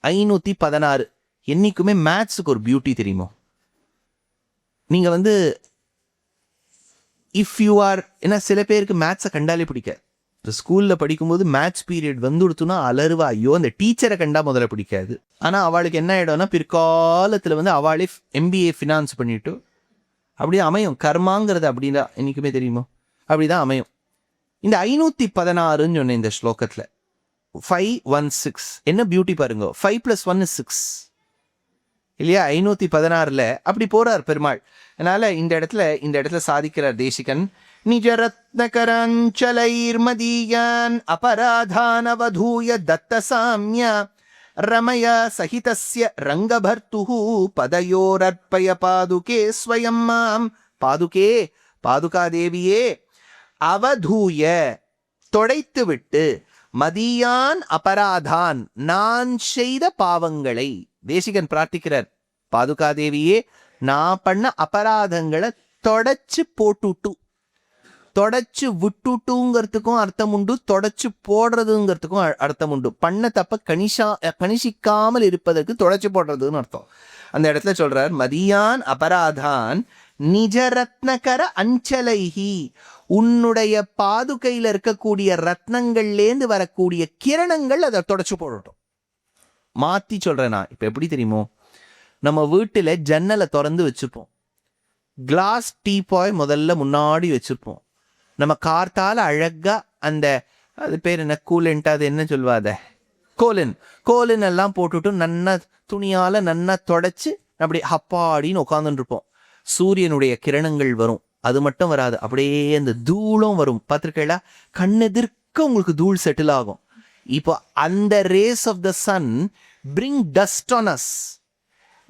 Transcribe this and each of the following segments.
516. என்னைக்குமே மேத்ஸுக்கு ஒரு பியூட்டி தெரியுமோ, நீங்கள் வந்து இஃப் யூ ஆர், ஏன்னா சில பேருக்கு மேத்ஸை கண்டாலே பிடிக்காது. இந்த ஸ்கூலில் படிக்கும்போது மேத்ஸ் பீரியட் வந்துடுத்துனா அலறுவா, ஐயோ அந்த டீச்சரை கண்டா முதல்ல பிடிக்காது. ஆனால் அவளுக்கு என்ன ஆகிடும்னா பிற்காலத்தில் வந்து அவளே MBA ஃபினான்ஸ் பண்ணிட்டு அப்படியே அமையும். கர்மாங்கிறது அப்படிதான் என்றைக்குமே தெரியுமோ, அப்படிதான் அமையும். இந்த 516ன்னு சொன்னேன் இந்த ஸ்லோகத்தில். 516 என்ன பியூட்டி பாருங்க. 5 + 1 = 6 இல்லையா? 516ல் அப்படி போறார் பெருமாள். அதனால இந்த இடத்துல சாதிக்கிறார் தேசிகன். நிஜரத்னகரஞ்சலைர்மதீயான் அபராதானவதூய தத்தசாமிய ரமய சகிதஸ்ய ரங்கபர்த்துஹு பதயோரர்ப்பய பாதுகே ஸ்வயம் மாம். பாதுகே, பாதுகாதேவியே, அவதூய தொடைத்து விட்டு, மதியான் அபராதான் நான் செய்த பாவங்களை. தேசிகன் பிரார்த்திக்கிறார், பாதுகாதேவியே நான் பண்ண அபராதங்களை தொடச்சு போட்டுட்டு. தொடச்சு விட்டுட்டுங்கிறதுக்கும் அர்த்தம் உண்டு, தொடச்சு போடுறதுங்கிறதுக்கும் அர்த்தம் உண்டு. பண்ண தப்ப கணிசிக்காமல் இருப்பதற்கு தொடச்சு போடுறதுன்னு அர்த்தம். அந்த இடத்துல சொல்றார், மதியான் அபராதான் நிஜரத்னகர அஞ்சலைஹி, உன்னுடைய பாதுகையில் இருக்கக்கூடிய ரத்னங்கள்லேருந்து வரக்கூடிய கிரணங்கள் அதை தொடச்சு போடட்டும். மாற்றி சொல்கிறேன். இப்போ எப்படி தெரியுமோ, நம்ம வீட்டில் ஜன்னலை திறந்து வச்சுருப்போம், கிளாஸ் டீபாய் முதல்ல முன்னாடி வச்சுருப்போம். நம்ம கார்த்தால் அழகாக அந்த அது பேர் என்ன, கூலண்ட், அது என்ன சொல்வாத, கோலின் எல்லாம் போட்டுட்டு நன்னா துணியால் நன்னா தொடச்சி அப்படி அப்பாடின்னு உட்காந்துட்டு இருப்போம். சூரியனுடைய கிரணங்கள் வரும், அது மட்டும் வராது, அப்படியே அந்த தூளும் வரும். பார்த்துருக்கீங்களா? கண்ணெதிர்க்க உங்களுக்கு தூள் செட்டில் ஆகும். இப்போ அந்த rays of the sun bring dust on us.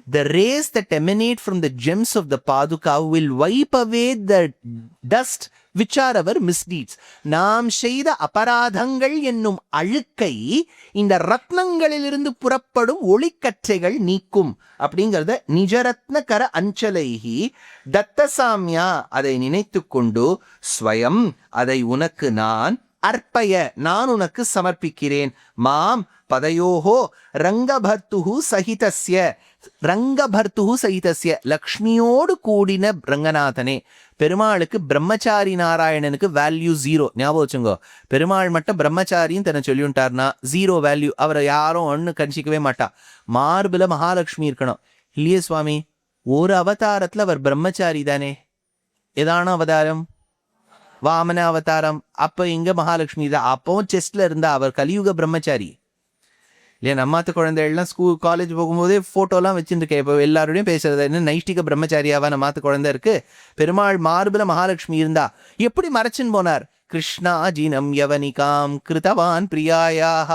The rays that emanate from the gems of the Paduka will wipe away the dust which are our misdeeds. நாம் செய்த அபராதங்கள் என்னும் அழுக்கை இந்த ரத்னங்களிலிருந்து புறப்படும் ஒளிக்கற்றைகள் நீக்கும். அப்படிங்கிறத நிஜரத்னகர அஞ்சலைஹி தத்தசாமியா, அதை நினைத்து கொண்டு, ஸ்வயம் அதை உனக்கு நான், அர்ப்பய நான் உனக்கு சமர்ப்பிக்கிறேன், மாம் பதயோஹோ ரங்கபர்த்துஹு சகிதஸ்ய, ரங்கபர்த்துஹு சகிதஸ்ய லக்ஷ்மியோடு கூடின ரங்கநாதனே. பெருமாளுக்கு பிரம்மச்சாரி நாராயணனுக்கு வேல்யூ 0. ஞாபகம் வச்சுங்கோ, பெருமாள் மட்டும் பிரம்மச்சாரின்னு தன்னை சொல்லிவிட்டார்னா 0 வேல்யூ. அவரை யாரும் ஒன்று கணிச்சிக்கவே மாட்டா. மார்பில் மகாலட்சுமி இருக்கணும் இல்லையே சுவாமி? ஒரு அவதாரத்தில் அவர் பிரம்மச்சாரி தானே. ஏதான அவதாரம்? வாமன அவதாரம். அப்போ இங்கே மகாலட்சுமி தான். அப்பவும் செஸ்ட்ல இருந்தா அவர் கலியுக பிரம்மச்சாரி இல்லையா? நம்மாத்து குழந்தைகள்லாம் ஸ்கூல் காலேஜ் போகும்போதே ஃபோட்டோலாம் வச்சுருக்கேன். இப்போ எல்லாரோடையும் பேசுறது என்ன, நைஷ்டிக பிரம்மச்சாரியாவா நம்மாத்து குழந்தை இருக்கு? பெருமாள் மார்பில் மகாலட்சுமி இருந்தா எப்படி மறைச்சின்னு போனார்? கிருஷ்ணாஜினம் யவனிகாம் கிருதவான் பிரியாயாக.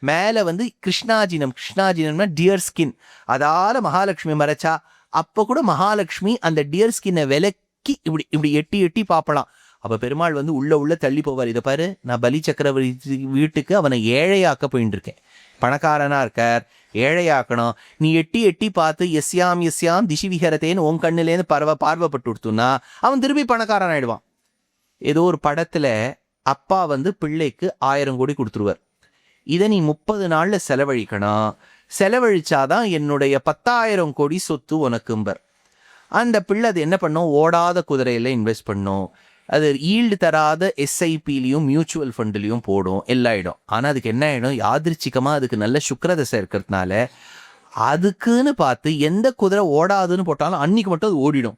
மேலே வந்து கிருஷ்ணாஜினம்னா டியர் ஸ்கின், அதால மகாலட்சுமி மறைச்சா. அப்போ கூட மகாலட்சுமி அந்த டியர் ஸ்கின்னை விலக்கி இப்படி எட்டி பார்ப்பலாம். அப்போ பெருமாள் வந்து உள்ள தள்ளி போவார். இதை பாரு, நான் பலி சக்கரவர்த்தி வீட்டுக்கு அவனை ஏழையாக்க போயின்னு இருக்கேன். பணக்காரனா இருக்கார், ஏழையாக்கணும். நீ எட்டி பார்த்து எஸ்யாம் திசி விஹரத்தேன்னு உன் கண்ணுலேருந்து பார்வைப்பட்டு கொடுத்துனா அவன் திரும்பி பணக்காரன் ஆயிடுவான். ஏதோ ஒரு படத்துல அப்பா வந்து பிள்ளைக்கு 1000 கோடி கொடுத்துருவார். இதை நீ 30 நாள்ல செலவழிக்கணும், செலவழிச்சாதான் என்னுடைய 10,000 கோடி சொத்து உனக்கும்பர். அந்த பிள்ளை அது என்ன பண்ணும்? ஓடாத குதிரையில இன்வெஸ்ட் பண்ணும், அது ஈல்டு தராத SIPலையும் மியூச்சுவல் ஃபண்ட்லையும் போடும், எல்லாம் ஆகிடும். ஆனால் அதுக்கு என்ன ஆகிடும்? யாதிருச்சிகமாக அதுக்கு நல்ல சுக்கிரதசை இருக்கிறதுனால அதுக்குன்னு பார்த்து எந்த குதிரை ஓடாதுன்னு போட்டாலும் அன்னைக்கு மட்டும் அது ஓடிடும்.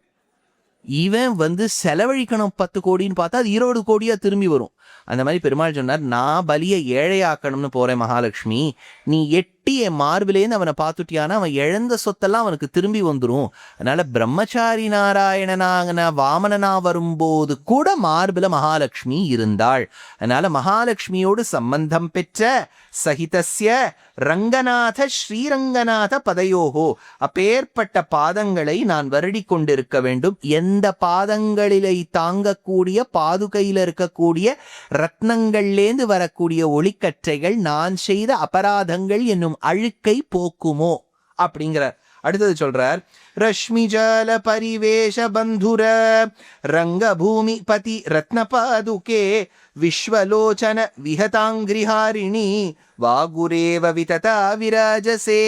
இவன் வந்து செலவழிக்கணும் 10 கோடின்னு பார்த்தா அது 20 கோடியாக திரும்பி வரும். அந்த மாதிரி பெருமாள் சொன்னார், நான் பலியை ஏழையாக்கணும்னு போகிறேன் மகாலட்சுமி, நீ எட்டி என் மார்பிலேருந்து அவனை பார்த்துட்டியானா அவன் இழந்த சொத்தெல்லாம் அவனுக்கு திரும்பி வந்துடும். அதனால் பிரம்மச்சாரி நாராயணனாக வாமனனா வரும்போது கூட மார்பில் மகாலட்சுமி இருந்தாள். அதனால் மகாலட்சுமியோடு சம்பந்தம் பெற்ற சகிதஸ்ய ரங்கநாத ஸ்ரீரங்கநாத பதயோகோ, அப்பேற்பட்ட பாதங்களை நான் வருடி கொண்டிருக்க வேண்டும். எந்த பாதங்களிலை தாங்கக்கூடிய பாதுகையில் இருக்கக்கூடிய ரத்னங்கள்லேந்து வரக்கூடிய ஒளிக்கற்றைகள் நான் செய்த அபராதங்கள் என்னும் அழுக்கை போக்குமோ அப்படிங்கிறார். அடுத்தது சொல்றார், ரஷ்மி ஜல பரிவேஷ பந்துர ரங்க பூமி பதி ரத்ன பாதுகே விஸ்வலோச்சன விஹதாங்கிரிஹாரிணி வாகுரேவ விததா விராஜசே.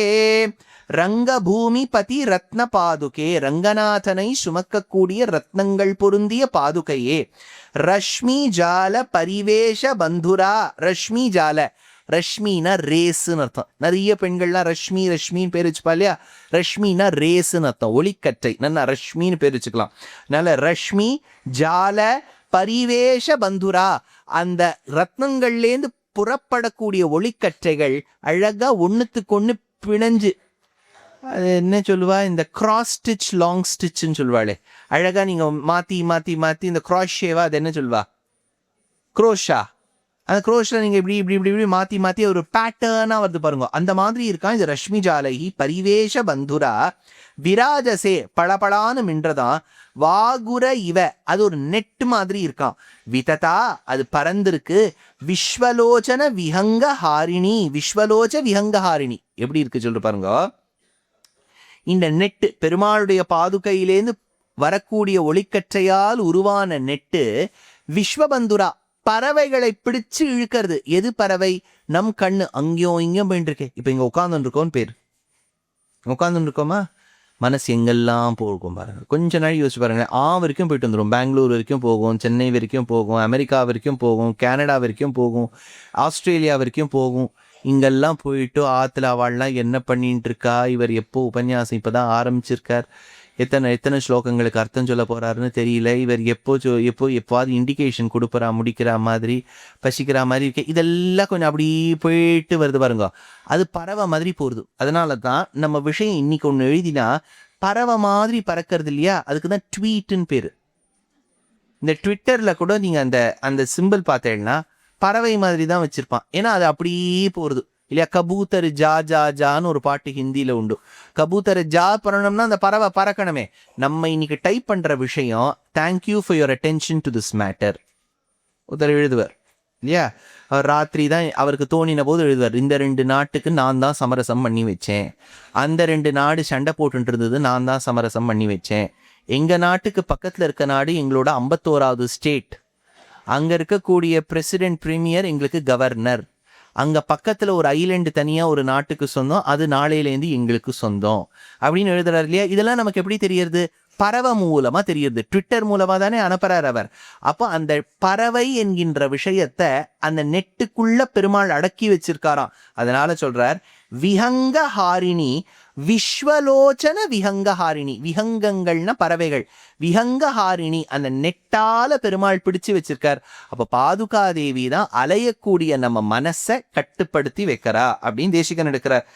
ரங்கபூமி பதி ரத்ன பாதுகே, ரங்கநாதனை சுமக்கக்கூடிய ரத்னங்கள் பொருந்திய பாதுகையே. ரஷ்மி ஜால பரிவேஷ பந்துரா, ரஷ்மி ஜால, ரஷ்மினா ரேஸ்ன்னு அர்த்தம். நிறைய பெண்கள்லாம் ரஷ்மி ரஷ்மின்னு பேர் வச்சுப்பா இல்லையா, ரஷ்மினா ரேஸ்ன்னு அர்த்தம், ஒளிக்கற்றை. நல்லா ரஷ்மின்னு பேர் வச்சுக்கலாம். அதனால ரஷ்மி ஜால பரிவேஷ பந்துரா, அந்த ரத்னங்கள்லேருந்து புறப்படக்கூடிய ஒளிக்கற்றைகள் அழகா ஒன்றுத்துக்கு ஒன்று பிணைஞ்சு, அது என்ன சொல்லுவா, இந்த கிராஸ் ஸ்டிச் லாங் ஸ்டிச்சுன்னு சொல்லுவாளே, அழகா நீங்க மாத்தி மாத்தி மாத்தி இந்த கிராஸ் ஷேவா, அது என்ன சொல்லுவா, குரோஷா. அந்த குரோஷில் நீங்கள் இப்படி இப்படி இப்படி இப்படி மாற்றி மாற்றி ஒரு பேட்டர்னாக வருது பாருங்க, அந்த மாதிரி இருக்கான் இது ரஷ்மி ஜாலகி பரிவேஷ பந்துரா விராஜசே, பளபளான்னு மின்றதான். வாகுர இவ, அது ஒரு நெட் மாதிரி இருக்கான். விததா, அது பறந்திருக்கு. விஸ்வலோச்சன விஹங்க ஹாரிணி, விஸ்வலோச்ச விஹங்க ஹாரிணி எப்படி இருக்கு சொல்ற பாருங்க. இந்த நெட்டு பெருமாளுடைய பாதுகையிலேருந்து வரக்கூடிய ஒளிக்கற்றையால் உருவான நெட்டு விஸ்வபந்துரா, பறவைகளை பிடிச்சு இழுக்கிறது. எது பறவை? நம் கண்ணு அங்கேயும் இங்கேயும் போயிட்டு இருக்கே. இப்போ இங்கே உட்காந்துருக்கோன்னு பேர், உட்காந்துட்டு இருக்கோமா, மனசு எங்கெல்லாம் போகும் பாருங்க. கொஞ்ச நாள் யோசிச்சு பாருங்க. வரைக்கும் போயிட்டு வந்துடும். பெங்களூர் வரைக்கும் போகும், சென்னை வரைக்கும் போகும், அமெரிக்கா வரைக்கும் போகும், கனடா வரைக்கும் போகும், ஆஸ்திரேலியா வரைக்கும் போகும். இங்கெல்லாம் போயிட்டு ஆற்றுல அவள்லாம் என்ன பண்ணிட்டு இருக்கா, இவர் எப்போ உபன்யாசம் இப்போதான் ஆரம்பிச்சிருக்கார், எத்தனை ஸ்லோகங்களுக்கு அர்த்தம் சொல்ல போறாருன்னு தெரியல, இவர் எப்போது இண்டிகேஷன் கொடுப்பறா, முடிக்கிற மாதிரி, பசிக்கிற மாதிரி இருக்கு. இதெல்லாம் கொஞ்சம் அப்படி போயிட்டு வருது பாருங்க. அது பறவை மாதிரி போகிறது. அதனால தான் நம்ம விஷயம் இன்னைக்கு ஒன்று எழுதினா பறவை மாதிரி பறக்கிறது இல்லையா, அதுக்கு தான் ட்வீட்டுன்னு பேர். இந்த ட்விட்டரில் கூட நீங்கள் அந்த சிம்பிள் பார்த்தேன்னா பறவை மாதிரி தான் வச்சுருப்பான். ஏன்னா அது அப்படியே போகிறது இல்லையா. கபூத்தர் ஜா ஜா ஜான்னு ஒரு பாட்டு ஹிந்தியில் உண்டு. கபூத்தர் ஜா பண்ணணும்னா அந்த பறவை பறக்கணுமே. நம்ம இன்னைக்கு டைப் பண்ணுற விஷயம், thank you for your attention to this matter ஒருத்தர் எழுதுவார் இல்லையா. அவர் ராத்திரி தான் அவருக்கு தோணின போது எழுதுவார், இந்த 2 நாட்டுக்கு நான் தான் சமரசம் பண்ணி வச்சேன், அந்த 2 நாடு சண்டை போட்டு இருந்தது, நான் தான் சமரசம் பண்ணி வச்சேன். எங்கள் நாட்டுக்கு பக்கத்தில் இருக்க நாடு எங்களோட 51வது ஸ்டேட், அங்கே இருக்கக்கூடிய பிரசிடென்ட் பிரீமியர் எங்களுக்கு கவர்னர், அங்கே பக்கத்தில் ஒரு ஐலண்டு தனியாக ஒரு நாட்டுக்கு சொந்தம், அது நாளையிலேருந்து எங்களுக்கு சொந்தம் அப்படின்னு எழுதுறாரு இல்லையா. இதெல்லாம் நமக்கு எப்படி தெரியறது? பறவை மூலமாக தெரியுது. ட்விட்டர் மூலமாக தானே அனுப்புறார் அவர். அப்போ அந்த பறவை என்கின்ற விஷயத்தை அந்த நெட்டுக்குள்ள பெருமாள் அடக்கி வச்சிருக்காராம். அதனால சொல்றார் விஹங்க ஹாரிணி விஸ்வலோச்சன விஹங்க ஹாரிணி. விஹங்கங்கள்னா பறவைகள், விஹங்க ஹாரிணி அந்த நெட்டால பெருமாள் பிடிச்சு வச்சிருக்கார். அப்ப பாதுகாதேவி தான் அலையக்கூடிய நம்ம மனசை கட்டுப்படுத்தி வைக்கிறா அப்படின்னு தேசிகன் எடுக்கிறார்.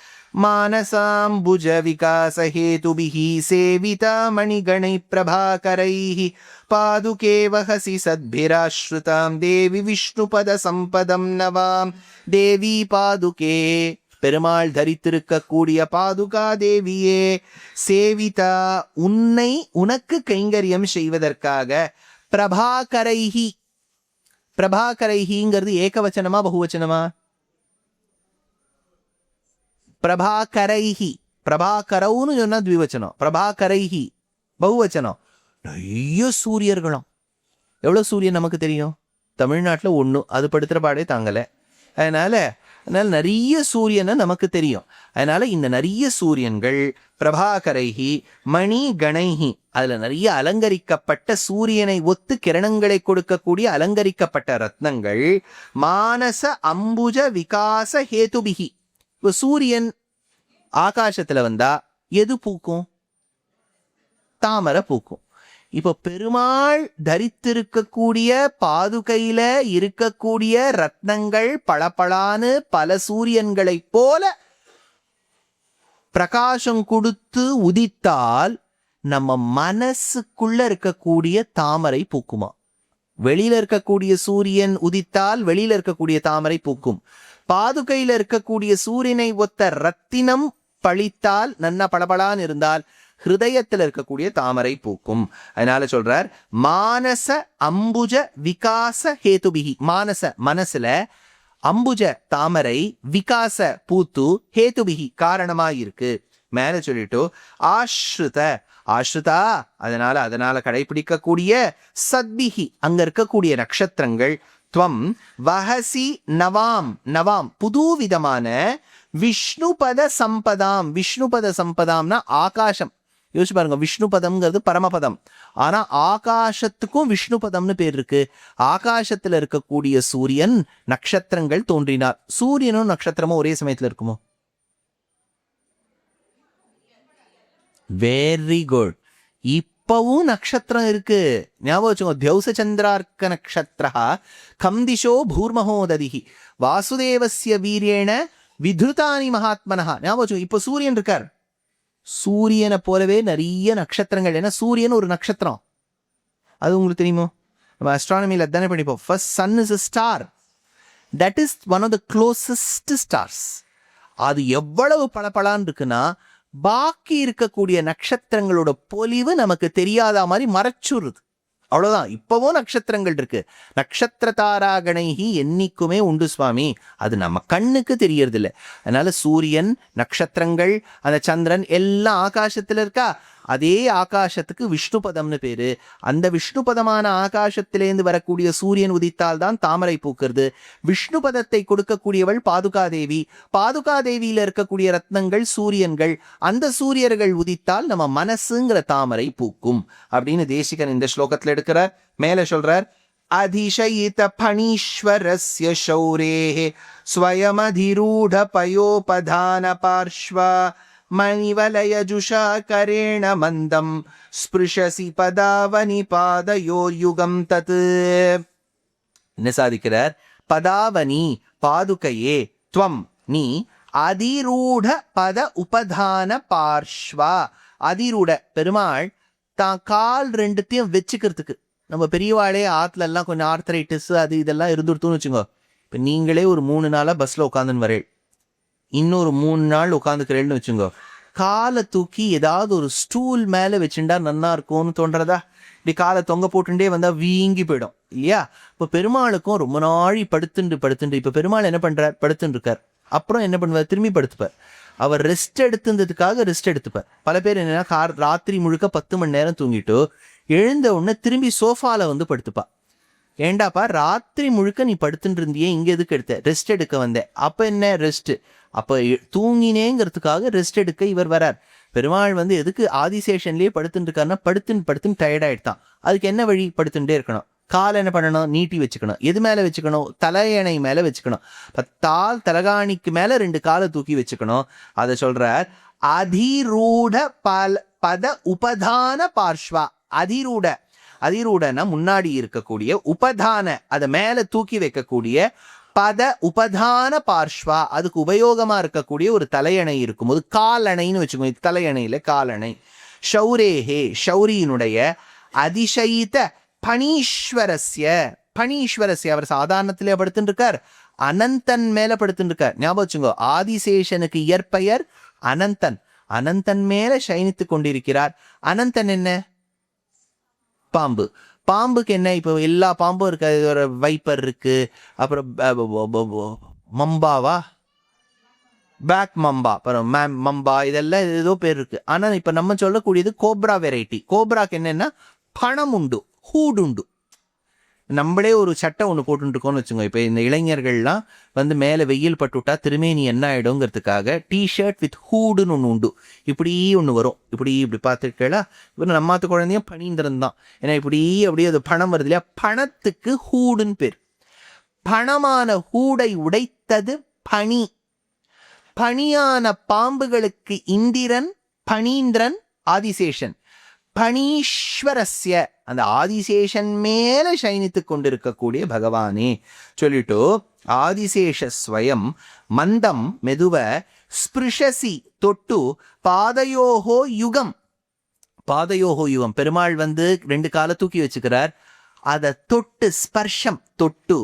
மானசாம்புஜ விகாச ஹேதுபிஹி சேவிதா மணிகணை பிரபாகரைஹி பாதுகே வஹசி சத்பிராஸ்ருதாம் தேவி விஷ்ணுபத சம்பதம் நவாம். தேவி பாதுகே, பெருமாள் தரித்திருக்கக்கூடிய பாதுகா தேவியே, சேவிதா உன்னை உனக்கு கைங்கரியம் செய்வதற்காக, பிரபாகரைஹி, பிரபாகரைஹிங்கிறது ஏகவச்சனமா பகுவச்சனமா? பிரபாகரைஹி, பிரபாகரவுன்னு சொன்னா த்விவச்சனம், பிரபாகரைஹி பகுவச்சனம். நிறைய சூரியர்களும். எவ்வளோ சூரியன் நமக்கு தெரியும்? தமிழ்நாட்டில் 1, அது படுத்துகிற பாடே தாங்கலை. அதனால நிறைய சூரியனை நமக்கு தெரியும். அதனால இந்த நிறைய சூரியன்கள் பிரபாகரைஹி மணி கணைஹி, அதுல நிறைய அலங்கரிக்கப்பட்ட சூரியனை ஒத்து கிரணங்களை கொடுக்கக்கூடிய அலங்கரிக்கப்பட்ட ரத்னங்கள். மானச அம்புஜ விகாச ஹேதுபிகி, இப்போ சூரியன் ஆகாசத்துல வந்தா எது பூக்கும்? தாமரை பூக்கும். இப்போ பெருமாள் தரித்திருக்கக்கூடிய பாதுகையில இருக்கக்கூடிய ரத்னங்கள் பளபளான்னு பல சூரியன்களை போல பிரகாசம் கொடுத்து உதித்தால் நம்ம மனசுக்குள்ள இருக்கக்கூடிய தாமரை பூக்குமா? வெளியில இருக்கக்கூடிய சூரியன் உதித்தால் வெளியில இருக்கக்கூடிய தாமரை பூக்கும். பாதுகையில இருக்கக்கூடிய சூரியனை ஒத்த ரத்தினம் பழித்தால் நன்ன பளபளான்னு இருந்தால் ஹிருதயத்தில் இருக்கக்கூடிய தாமரை பூக்கும். அதனால சொல்றார் மானச அம்புஜ விகாச ஹேதுபிகி. மானச மனசுல, அம்புஜ தாமரை, விகாச பூத்து, ஹேதுபிகி காரணமாயிருக்கு. மேல சொல்லிட்டு ஆஸ்ருத, ஆஸ்ருதா அதனால கடைபிடிக்கக்கூடிய, சத்பிகி அங்க இருக்கக்கூடிய நட்சத்திரங்கள், துவம் வஹசி நவாம் நவாம் புதுவிதமான விஷ்ணுபத சம்பதாம். விஷ்ணுபத சம்பதாம்னா ஆகாசம். யோசிச்சு பாருங்க, விஷ்ணுபதம்ங்கிறது பரமபதம். ஆனா ஆகாசத்துக்கும் விஷ்ணுபதம்னு பேர் இருக்கு. ஆகாசத்துல இருக்கக்கூடிய சூரியன் நட்சத்திரங்கள் தோன்றினார். சூரியனும் நட்சத்திரமும் ஒரே சமயத்துல இருக்குமோ? Very good. இப்பவும் நட்சத்திரம் இருக்கு, ஞாபகம் வச்சுக்கோ. தியௌச சந்திரார்க்க நக்ஷத்ரா கம் திசோ பூர்மஹோததிஹி வாசுதேவஸ்ய வீரியேன விதுருதானி மகாத்மனஹா. ஞாபகம் வச்சுக்கோ. இப்போ சூரியன் இருக்கார், சூரியனை போலவே நிறைய நட்சத்திரங்கள். ஏன்னா சூரியன் ஒரு நட்சத்திரம், அது உங்களுக்கு தெரியுமோ? நம்ம அஸ்ட்ரானமியில் அதானே படிப்போம். First sun is a star, that is one of the closest stars. அது எவ்வளவு பளபளன்னு இருக்குன்னா பாக்கி இருக்கக்கூடிய நட்சத்திரங்களோட பொலிவு நமக்கு தெரியாத மாதிரி மறைச்சுருது. அவ்வளவுதான். இப்பவும் நட்சத்திரங்கள் இருக்கு. நட்சத்திர தாராகணைகி என்னைக்குமே உண்டு சுவாமி, அது நம்ம கண்ணுக்கு தெரியறது இல்லை. அதனால சூரியன், நட்சத்திரங்கள், அந்த சந்திரன் எல்லாம் ஆகாசத்துல இருக்கா. அதே ஆகாசத்துக்கு விஷ்ணுபதம்னு பேரு. அந்த விஷ்ணுபதமான ஆகாசத்திலேருந்து வரக்கூடிய சூரியன் உதித்தால் தான் தாமரை பூக்கிறது. விஷ்ணுபதத்தை கொடுக்கக்கூடியவள் பாதுகாதேவி. பாதுகாதேவியில இருக்கக்கூடிய ரத்னங்கள் சூரியன்கள். அந்த சூரியர்கள் உதித்தால் நம்ம மனசுங்கிற தாமரை பூக்கும் அப்படின்னு தேசிகன் இந்த ஸ்லோகத்துல எடுக்கிறார். மேல சொல்றார், அதிசயித பணீஸ்வரஸ்ய சௌரேஹே ஸ்வயமதிரூட பயோபதான பார்ஷ்வா மணிவலயஜுஷா கரேண மந்தம் ஸ்பிருஷசி பதாவனி பாதயோர்யுகம் தத். என்ன சாதிக்கிறார்? பதாவனி பாதுகையே, துவம் நீ, அதிரூட பத உபதான பார்ஷ்வா. அதிரூட பெருமாள் தான் கால் ரெண்டுத்தையும் வச்சுக்கிறதுக்கு. நம்ம பெரியவாளே ஆத்துல எல்லாம் கொஞ்சம் ஆர்த்தரைட்டிஸ் அது இதெல்லாம் இருந்துருத்துன்னு வச்சுக்கோ. இப்போ நீங்களே ஒரு 3 நாளா பஸ்ல உட்காந்துன்னு வரேள், இன்னொரு 3 நாள் உட்காந்துக்கிறேன்னு வச்சுங்கோ. காலை தூக்கி ஏதாவது ஒரு ஸ்டூல் மேலே வச்சுட்டா நன்னா இருக்கும்னு தோன்றதா? இப்படி காலை தொங்க போட்டுட்டே வந்தால் வீங்கி போயிடும் இல்லையா? இப்போ பெருமாளுக்கும் ரொம்ப நாழி படுத்துண்டு இப்போ பெருமாள் என்ன பண்ணுறார்? படுத்துட்டு இருக்கார். அப்புறம் என்ன பண்ணுவார்? திரும்பி படுத்துப்பார். அவர் ரெஸ்ட் எடுத்துன்றதுக்காக ரெஸ்ட் எடுத்துப்பார். பல பேர் என்னன்னா ராத்திரி முழுக்க 10 மணி நேரம் தூங்கிட்டு எழுந்த உடனே திரும்பி சோஃபாவில் வந்து படுத்துப்பா. ஏண்டாப்பா ராத்திரி முழுக்க நீ படுத்துட்டு இருந்தியே, இங்கே எதுக்கு எடுத்த? ரெஸ்ட் எடுக்க வந்தேன். அப்போ என்ன ரெஸ்ட்? அப்போ தூங்கினேங்கிறதுக்காக ரெஸ்ட் எடுக்க இவர் வரார். பெருமாள் வந்து எதுக்கு ஆதிசேஷன்லேயே படுத்துட்டு இருக்காருன்னா படுத்துன்னு டயர்டாயிட்டான். அதுக்கு என்ன வழி? படுத்துட்டே இருக்கணும். காலை என்ன பண்ணணும்? நீட்டி வச்சுக்கணும். எது மேலே வச்சுக்கணும்? தலையணை மேலே வச்சுக்கணும். தால் தலகாணிக்கு மேலே 2 காலை தூக்கி வச்சுக்கணும். அதை சொல்றார், அதிரூட பத உபதான பார்ஷ்வா. அதிரூட, அதிரூடனா முன்னாடி இருக்கக்கூடிய, உபதான அதை மேலே தூக்கி வைக்கக்கூடிய, பத உபதான பார்ஷ்வா அதுக்கு உபயோகமா இருக்கக்கூடிய ஒரு தலையணை இருக்கும்போது காலணைன்னு வச்சுக்கோங்க. தலையணையில காலணை. ஷௌரேஹே ஷௌரியினுடைய, அதிசயித்த பணீஸ்வரஸ்ய, பணீஸ்வரஸ்ய அவர் சாதாரணத்திலே படுத்துட்டு இருக்கார், அனந்தன் மேல படுத்துட்டு இருக்கார். ஞாபகம் வச்சுங்கோ, ஆதிசேஷனுக்கு இயற்பெயர் அனந்தன். அனந்தன் மேல சயனித்து கொண்டிருக்கிறார். அனந்தன் என்ன? பாம்பு. பாம்புக்கு என்ன? இப்போ எல்லா பாம்பும் இருக்கு. ஒரு வைப்பர் இருக்கு, அப்புறம் மம்பாவா, பேக் மம்பா, அப்புறம் மம்பா, இதெல்லாம் ஏதோ பேர் இருக்கு. ஆனால் இப்போ நம்ம சொல்லக்கூடியது கோப்ரா வெரைட்டி. கோப்ராக்கு என்னன்னா பணம் உண்டு, ஹூடு உண்டு. நம்மளே ஒரு சட்டை ஒன்று போட்டுருக்கோம்னு வச்சுக்கோங்க. இப்போ இந்த இளைஞர்கள்லாம் வந்து மேலே வெயில் பட்டுவிட்டா திருமேனி என்ன ஆகிடுங்கிறதுக்காக டிஷர்ட் வித் ஹூடுன்னு ஒன்று உண்டு. இப்படி ஒன்று வரும், இப்படி பார்த்துருக்கா. இப்போ நம்மாத்து குழந்தையும் பணிந்திரம் தான். ஏன்னா இப்படி அப்படியே அது பணம் வருது இல்லையா? பணத்துக்கு ஹூடுன்னு பேர். பணமான ஹூடை உடைத்தது பனி. பனியான பாம்புகளுக்கு இந்திரன், பனீந்திரன், ஆதிசேஷன். பணீஸ்வரஸ்ய அந்த ஆதிசேஷன் மேல சயனித்து கொண்டிருக்கக்கூடிய பகவானே சொல்லிட்டு, ஆதிசேஷ ஸ்வயம் மந்தம் மெதுவ, ஸ்பிருஷசி தொட்டு, பாதயோகோ யுகம். பாதயோகோ யுகம் பெருமாள் வந்து 2 காலை தூக்கி வச்சுக்கிறார். அதை தொட்டு, ஸ்பர்ஷம் தொட்டு,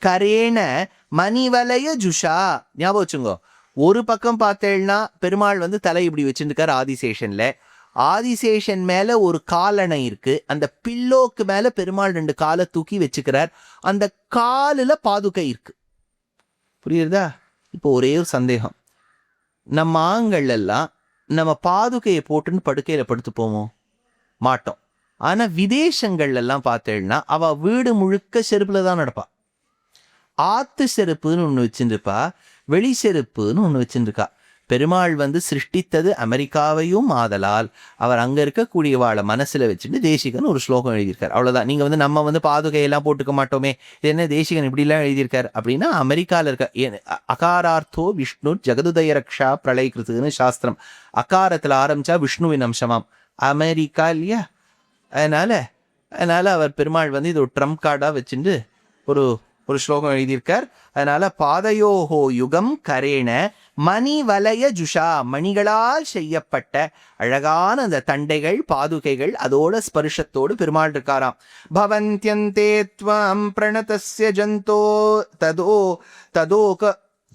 கரேண மணிவலய ஜுஷா. ஞாபகம் வச்சுங்கோ, ஒரு பக்கம் பார்த்தேன்னா பெருமாள் வந்து தலை இப்படி வச்சுருக்கார் ஆதிசேஷன்ல. ஆதிசேஷன் மேல ஒரு காலணை இருக்கு. அந்த பில்லோக்கு மேல பெருமாள் 2 காலை தூக்கி வச்சுக்கிறார். அந்த காலில் பாதுகை இருக்கு. புரியுறதா? இப்போ ஒரே ஒரு சந்தேகம், நம்ம ஆண்கள் எல்லாம் நம்ம பாதுகையை போட்டுன்னு படுக்கையில படுத்து போவோம் மாட்டோம். ஆனா விதேசங்கள் எல்லாம் பார்த்தேன்னா அவ வீடு முழுக்க செருப்புல தான் நடப்பா. ஆத்து செருப்புன்னு ஒன்று வச்சுருப்பா, வெளி செருப்புன்னு ஒன்று வச்சுருக்கா. பெருமாள் சிருஷ்டித்தது அமெரிக்காவையும் ஆதலால் அவர் அங்க இருக்கக்கூடியவாளை மனசுல வச்சுட்டு தேசிகன் ஒரு ஸ்லோகம் எழுதியிருக்கார். அவ்வளவுதான். நீங்க நம்ம பாதுகையெல்லாம் போட்டுக்க மாட்டோமே, இது என்ன தேசிகன் இப்படிலாம் எழுதியிருக்கார் அப்படின்னா, அமெரிக்காவில் இருக்க அகாரார்த்தோ விஷ்ணு ஜெகதுதய ரக்ஷா பிரளய கிருத்துன்னு சாஸ்திரம். அகாரத்துல ஆரம்பிச்சா விஷ்ணுவின் அம்சமாம். அமெரிக்கா இல்லையா, அதனால அவர் பெருமாள் இது ஒரு ட்ரம்ப் கார்டா வச்சுட்டு ஒரு ஸ்லோகம் எழுதியிருக்கார். அதனால பாதையோஹோ யுகம் கரேண மணி வலய ஜுஷா, மணிகளால் செய்யப்பட்ட அழகான அந்த தண்டைகள் பாதுகைகள் அதோட ஸ்பர்ஷத்தோடு பெருமாள் இருக்காராம். பவந்தியந்தே த்வம் பிரணதஸ்ய ஜந்தோ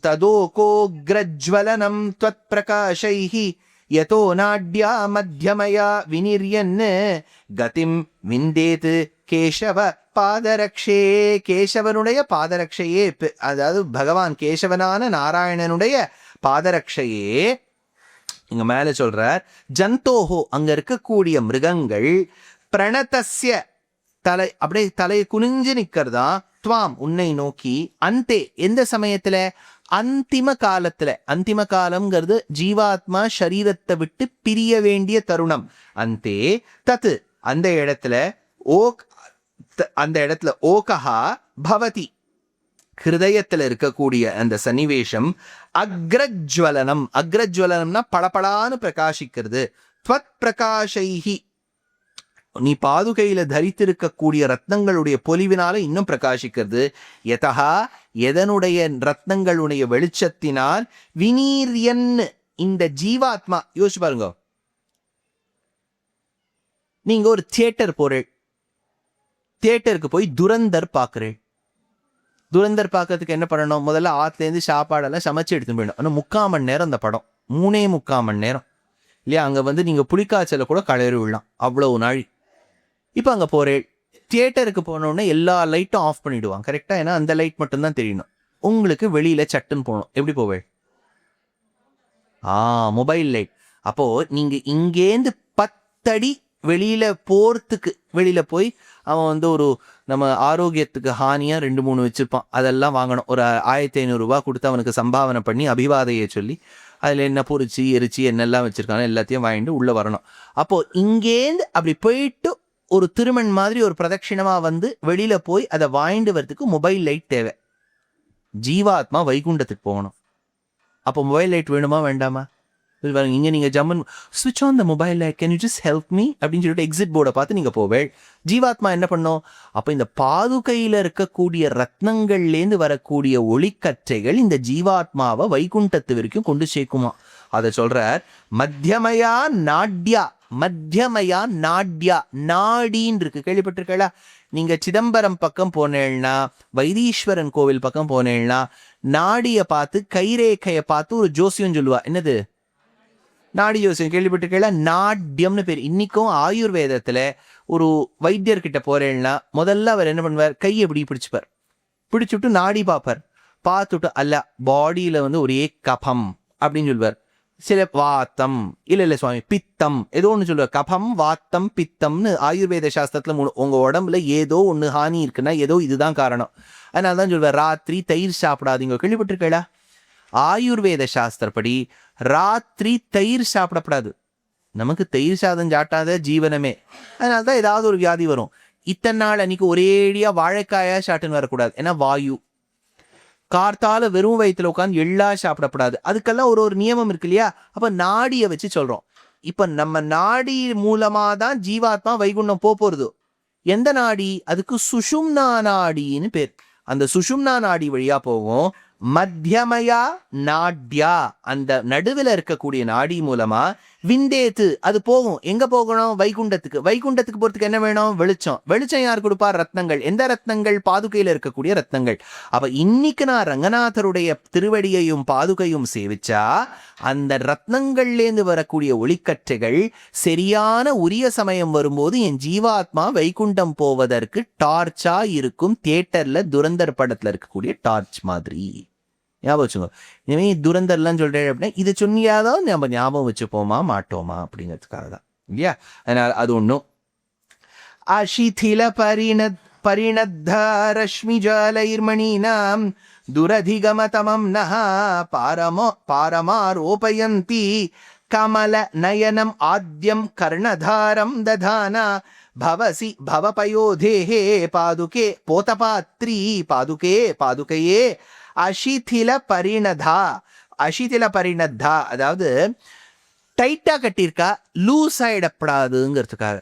ததோகோக்ரஜ்வலனம் த்வத் பிரகாஷைஹி யதோ நாட்யா மத்யமயா வினிர்யன் கதிம் விந்தேத் கேசவ பாதரக்ஷே. கேசவனுடைய பாதரக்ஷையே, அதாவது பகவான் கேசவனான நாராயணனுடைய பாதரக்ஷையே இங்க மேல சொல்றார். ஜந்தோஹோ, அங்க இருக்கக்கூடிய மிருகங்கள், பிரணதஸ்ய அப்படியே தலையை குனிஞ்சு நிக்கிறதா, துவாம் உன்னை நோக்கி, அந்தே எந்த சமயத்துல, அந்திம காலத்துல. அந்திம காலம்ங்கிறது ஜீவாத்மா சரீரத்தை விட்டு பிரிய வேண்டிய தருணம். அந்தே தத்து, அந்த இடத்துல ஓகஹா பவதி, ஹிருதயத்துல இருக்கக்கூடிய அந்த சன்னிவேஷம். அக்ரஜ்வலனம், அக்ரஜ்வலனம்னா பளபளான்னு பிரகாசிக்கிறது. த்வத் பிரகாஷைஹி, நீ பாதுகையில தரித்திருக்கக்கூடிய ரத்னங்களுடைய பொலிவினால இன்னும் பிரகாசிக்கிறது. யதா, எதனுடைய ரத்னங்களுடைய வெளிச்சத்தினால், வினீரியன், இந்த ஜீவாத்மா. யோசிச்சு பாருங்க, நீங்க ஒரு தியேட்டர் போறேன், தியேட்டருக்கு போய் துரந்தர் பார்க்குறேன். துரந்தர் பார்க்கறதுக்கு என்ன பண்ணணும், முதல்ல ஆற்றுலேருந்து சாப்பாடெல்லாம் சமைச்சு எடுத்துன்னு போயிடணும். ஆனால் 3/4 மணி நேரம் அந்த படம், 3.75 மணி நேரம் இல்லையா. அங்கே நீங்கள் புளிக்காய்ச்சலை கூட கலரி விடலாம், அவ்வளோ நாள். இப்போ அங்கே போகிறேன், தியேட்டருக்கு போனோடனே எல்லா லைட்டும் ஆஃப் பண்ணிவிடுவாங்க கரெக்டாக, ஏன்னா அந்த லைட் மட்டும்தான் தெரியணும். உங்களுக்கு வெளியில் சட்டுன்னு போகணும், எப்படி போவேன்? Mobile light. அப்போது நீங்கள் இங்கேருந்து 10 அடி வெளியில போறதுக்கு, வெளியில போய் அவன் ஒரு நம்ம ஆரோக்கியத்துக்கு ஹானியா 2-3 வச்சிருப்பான், அதெல்லாம் வாங்கணும். ஒரு 1500 ரூபாய் கொடுத்து அவனுக்கு சம்பாவனை பண்ணி அபிவாதையை சொல்லி அதுல என்ன பொரிச்சு எரிச்சு என்னெல்லாம் வச்சிருக்கானோ எல்லாத்தையும் வாங்கிட்டு உள்ள வரணும். அப்போ இங்கேருந்து அப்படி போயிட்டு ஒரு திருமண் மாதிரி ஒரு பிரதட்சிணமா வெளியில போய் அதை வாங்கிட்டு வரதுக்கு மொபைல் லைட் தேவை. ஜீவாத்மா வைகுண்டத்துக்கு போகணும், அப்போ மொபைல் லைட் வேணுமா வேண்டாமா? இங்கே நீங்கள் ஜம்மன் ஸ்விட்ச் on the mobile light, can you just help me அப்படின்னு சொல்லிட்டு எக்ஸிட் போர்டை பார்த்து நீங்கள் போவேள். ஜீவாத்மா என்ன பண்ணோம், அப்போ இந்த பாதுகையில் இருக்கக்கூடிய ரத்னங்கள்லேருந்து வரக்கூடிய ஒளிக்கற்றைகள் இந்த ஜீவாத்மாவை வைகுண்டத்து வரைக்கும் கொண்டு சேர்க்குமா. அதை சொல்றார். மத்தியமயா நாட்யா, மத்தியமயா நாட்யா, நாடின்னு இருக்கு, கேள்விப்பட்டிருக்கா? நீங்க சிதம்பரம் பக்கம் போனேன்னா, வைத்தீஸ்வரன் கோவில் பக்கம் போனேன்னா, நாடியை பார்த்து கைரேகையை பார்த்து ஒரு ஜோசியம் சொல்லுவா. என்னது நாடி ஜோசியம், கேள்விப்பட்டிருக்கா? நாட்யம்னு பேர். இன்னைக்கும் ஆயுர்வேதத்துல ஒரு வைத்தியர்கிட்ட போறேன்னா முதல்ல அவர் என்ன பண்ணுவார், கையை எப்படி பிடிச்சுப்பார், பிடிச்சுட்டு நாடி பார்ப்பார். பார்த்துட்டு அல்ல பாடியில ஒரே கபம் அப்படின்னு சொல்லுவார். சில வாத்தம், இல்ல சுவாமி பித்தம், ஏதோ ஒன்று சொல்லுவார். கபம் வாத்தம் பித்தம்னு ஆயுர்வேத சாஸ்திரத்துல உங்க உடம்புல ஏதோ ஒன்று ஹானி இருக்குன்னா ஏதோ இதுதான் காரணம். அதனாலதான் சொல்லுவார் ராத்திரி தயிர் சாப்பிடாதீங்க, கேள்விப்பட்டிருக்கா? ஆயுர்வேத சாஸ்திரப்படி ராத்திரி தயிர் சாப்பிடப்படாது. நமக்கு தயிர் சாதம் சாட்டாத ஜீவனமே, அதனால்தான் ஏதாவது ஒரு வியாதி வரும். இத்தனை நாள் அன்னைக்கு ஒரேடியா வாழைக்காயா சாட்டுன்னு வரக்கூடாது, ஏன்னா வாயு. கார்த்தால வெறும் வயிற்றுல உட்காந்து எள்ளா சாப்பிடப்படாது, அதுக்கெல்லாம் ஒரு நியமம் இருக்கு இல்லையா. அப்ப நாடியை வச்சு சொல்றோம். இப்ப நம்ம நாடி மூலமா தான் ஜீவாத்மா வைகுண்டம் போறது. எந்த நாடி? அதுக்கு சுஷும்னா நாடின்னு பேர். அந்த சுஷும்னா நாடி வழியா போவோம். மத்தியமயா நாட்யா, அந்த நடுவில் இருக்கக்கூடிய நாடி மூலமா விந்தேத்து, அது போகும். எங்க போகணும்? வைகுண்டத்துக்கு. வைகுண்டத்துக்கு போறதுக்கு என்ன வேணும்? வெளிச்சம். வெளிச்சம் யார் கொடுப்பார்? ரத்னங்கள். எந்த ரத்னங்கள்? பாதுகையில இருக்கக்கூடிய ரத்னங்கள். அப்ப இன்னைக்கு நான் ரங்கநாதருடைய திருவடியையும் பாதுகையும் சேவிச்சா அந்த ரத்னங்கள்லேருந்து வரக்கூடிய ஒளிக்கற்றைகள் சரியான உரிய சமயம் வரும்போது என் ஜீவாத்மா வைகுண்டம் போவதற்கு டார்ச்சா இருக்கும். தியேட்டர்ல துரந்தர் படத்துல இருக்கக்கூடிய டார்ச் மாதிரி. ஞாபகம் வச்சுக்கோ. இனிமேல் துரந்தர்லாம் சொல்றேன் அப்படின்னா இதை சொன்னியாதான் நம்ம ஞாபகம் வச்சுப்போமா மாட்டோமா அப்படிங்கிறதுக்காக தான் இல்லையா. அதனால அது ஒன்றும். அஷிதில பரிணத்தா ரஷ்மிஜாலைர்மணீனாம் துரதிகமதமம் நஹ பாரமாரோபயந்தி கமல நயனம் ஆத்யம் கர்ணதாரம் ததானா பவசி பவபயோதேஹே பாதுகே போதபாத்ரி பாதுகையே அஷிதில பரிணத்தா அதாவது டைட்டா கட்டியிருக்கா, லூஸ் ஆயிடப்படாதுங்கிறதுக்காக.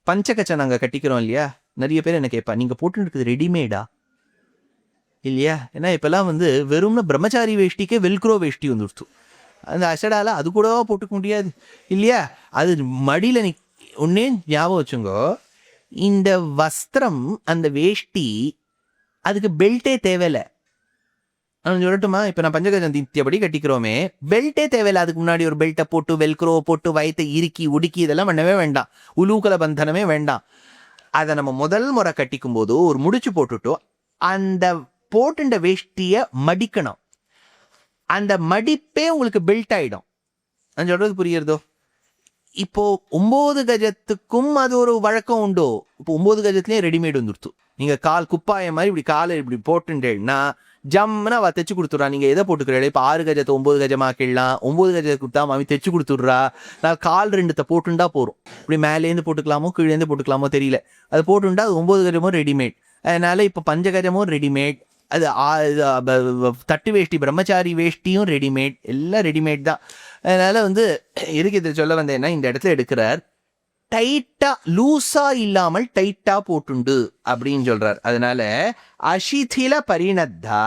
பஞ்சகச்சம் நாங்கள் கட்டிக்கிறோம் இல்லையா, நிறைய பேர் என்ன கேட்பா, நீங்கள் போட்டு இருக்குது ரெடிமேடா இல்லையா? ஏன்னா இப்போல்லாம் வெறும்னா பிரம்மச்சாரி வேஷ்டிக்கே வெல்க்ரோ வேஷ்டி வந்துடுச்சு. அந்த அசடால அது கூடவா போட்டுக்க முடியாது இல்லையா? அது மடியில் ஒன்னே ஞாபகம் வச்சுங்கோ, இந்த வஸ்திரம் அந்த வேஷ்டி அதுக்கு பெல்ட்டே தேவையில்லை. நான் சொல்லட்டுமா, இப்போ நான் பஞ்சகஜம் நித்தியபடி கட்டிக்கிறோமே, பெல்ட்டே தேவையில்லை. அதுக்கு முன்னாடி ஒரு பெல்ட்டை போட்டு வெல்க்ரோ போட்டு வயத்தை இறுக்கி உடுக்கி இதெல்லாம் பண்ணவே வேண்டாம். உலூக்கல பந்தனமே வேண்டாம். அதை நம்ம முதல் முறை கட்டிக்கும் போது ஒரு முடிச்சு போட்டுட்டோம், அந்த போட்டுண்ட வேஷ்டியை மடிக்கணும். அந்த மடிப்பே உங்களுக்கு பெல்ட் ஆகிடும். நான் சொல்றது புரியுறதோ? இப்போ 9 கஜத்துக்கும் அது ஒரு வழக்கம் உண்டோ? இப்போ 9 கஜத்துலேயே ரெடிமேட் வந்துடுத்து. நீங்கள் கால் குப்பாய மாதிரி இப்படி காலை இப்படி போட்டுட்டேன்னா ஜம்முன்னு அவள் தைச்சு கொடுத்துட்றா. நீங்கள் எதை போட்டுக்கிறீங்களே, இப்போ 6 கஜத்தை 9 கஜமாக்கிடலாம். 9 கஜத்தை கொடுத்தா மாமி தைச்சு கொடுத்துட்றா. நான் கால் 2 போட்டுண்டா போகிறோம். இப்படி மேலேருந்து போட்டுக்கலாமோ கீழேருந்து போட்டுக்கலாமோ தெரியல. அது போட்டுண்டா அது 9 கஜமும் ரெடிமேட். அதனால் இப்போ பஞ்சகஜமும் ரெடிமேட், அது தட்டு வேஷ்டி பிரம்மச்சாரி வேஷ்டியும் ரெடிமேட், எல்லாம் ரெடிமேட் தான். அதனால் எதுக்கு இதை சொல்ல வந்தேன்னா, இந்த இடத்துல எடுக்கிறார் டைட்டா லூஸா இல்லாமல் டைட்டா போட்டுண்டு அப்படின்னு சொல்றார். அதனால அஷிதில பரிணத்தா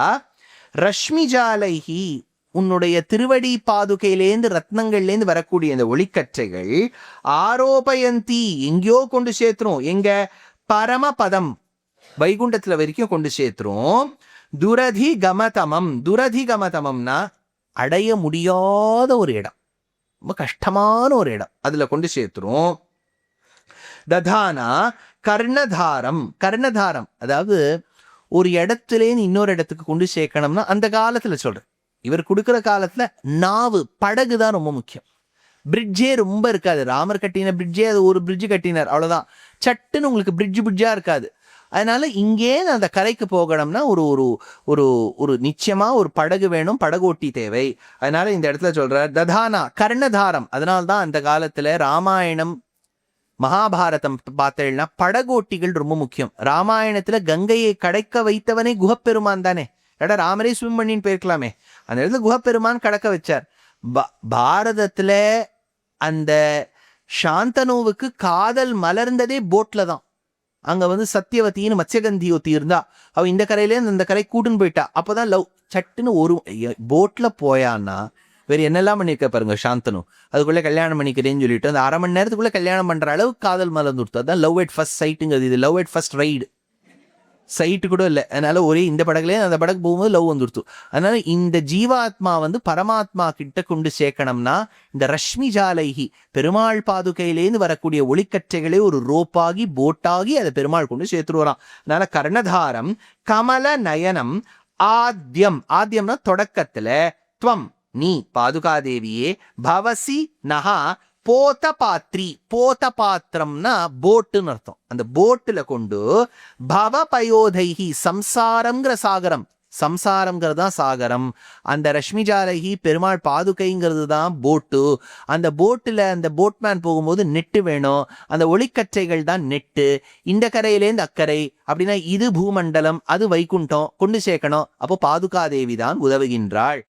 ரஷ்மிஜாலைஹி, உன்னுடைய திருவடி பாதுகையிலேருந்து ரத்னங்கள்லேருந்து வரக்கூடிய இந்த ஒளிக்கற்றைகள் ஆரோபயந்தி எங்கேயோ கொண்டு சேர்த்துரும். எங்க பரமபதம் வைகுண்டத்துல வரைக்கும் கொண்டு சேர்த்துரும். துரதிகமதமம்னா அடைய முடியாத ஒரு இடம், ரொம்ப கஷ்டமான ஒரு இடம், அதுல கொண்டு சேர்த்துரும். ததானா கர்ணதாரம் அதாவது ஒரு இடத்துலேருந்து இன்னொரு இடத்துக்கு கொண்டு சேர்க்கணும்னா அந்த காலத்துல சொல்றேன். இவர் கொடுக்குற காலத்துல நாவு படகு தான் ரொம்ப முக்கியம். பிரிட்ஜே ரொம்ப இருக்காது. ராமர் கட்டின பிரிட்ஜே அது ஒரு பிரிட்ஜ் கட்டினார், அவ்வளவுதான். சட்டுன்னு உங்களுக்கு பிரிட்ஜா இருக்காது. அதனால இங்கே அந்த கரைக்கு போகணும்னா ஒரு ஒரு ஒரு ஒரு நிச்சயமா ஒரு படகு வேணும், படகோட்டி தேவை. அதனால இந்த இடத்துல சொல்றார் ததானா கர்ணதாரம். அதனால்தான் அந்த காலத்துல ராமாயணம் மகாபாரதம் பார்த்தேன்னா படகோட்டிகள் ரொம்ப முக்கியம். ராமாயணத்துல கங்கையை கடக்க வைத்தவனே குஹப்பெருமான் தானே. ராமரே ஸ்விம் பண்ணின்னு போயிருக்கலாமே, அந்த இடத்துல குஹப்பெருமான் கடக்க வச்சார். பாரதத்துல அந்த சாந்தனுவுக்கு காதல் மலர்ந்ததே போட்ல தான். அங்க சத்தியவத்தின்னு மத்ஸ்யகந்தி ஒத்தி இருந்தா, அவ இந்த கரையிலேருந்து அந்த கரை கூட்டுன்னு போயிட்டா. அப்போதான் லவ் சட்டுன்னு ஒரு போட்ல போயான்னா வேறு என்னெல்லாம் பண்ணியிருக்க பாருங்க சாந்தனு. அதுக்குள்ளே கல்யாணம் பண்ணிக்கிறேன்னு சொல்லிட்டு அந்த 1/2 மணி நேரத்துக்குள்ளே கல்யாணம் பண்ணுற அளவுக்கு காதல் மலர்ந்து கொடுத்து. அதுதான் லவ் அட் ஃபர்ஸ்ட் சைட்டுங்கிறது. இது love at first ride, sight கூட இல்லை. அதனால ஒரே இந்த படகுலேயே அந்த படகு போகும்போது லவ் வந்துடுத்து. அதனால இந்த ஜீவாத்மா பரமாத்மா கிட்ட கொண்டு சேர்க்கணும்னா இந்த ரஷ்மி ஜாலைகி பெருமாள் பாதுகையிலேருந்து வரக்கூடிய ஒளிக்கற்றைகளே ஒரு ரோப்பாகி போட்டாகி அதை பெருமாள் கொண்டு சேர்த்துருவாராம். அதனால கர்ணதாரம் கமல நயனம் ஆத்யம்னா தொடக்கத்துல துவம் நீ பாதுகாதேவியே பவசி நகா போத பாத்திரம்னா போட்டுன்னு அர்த்தம். அந்த போட்டுல கொண்டு பவபயோதைஹி சம்சாரம்ங்கிற சம்சாரம்ங்கிறது தான் சாகரம். அந்த ரஷ்மிஜாலகி பெருமாள் பாதுகைங்கிறது தான் போட்டு. அந்த போட்டுல அந்த போட்மேன் போகும்போது நெட்டு வேணும். அந்த ஒளிக்கற்றைகள் தான் நெட்டு. இந்த கரையிலேருந்து அக்கறை அப்படின்னா இது பூமண்டலம், அது வைகுண்டம் கொண்டு சேர்க்கணும். அப்போ பாதுகாதேவி தான் உதவுகின்றாள்.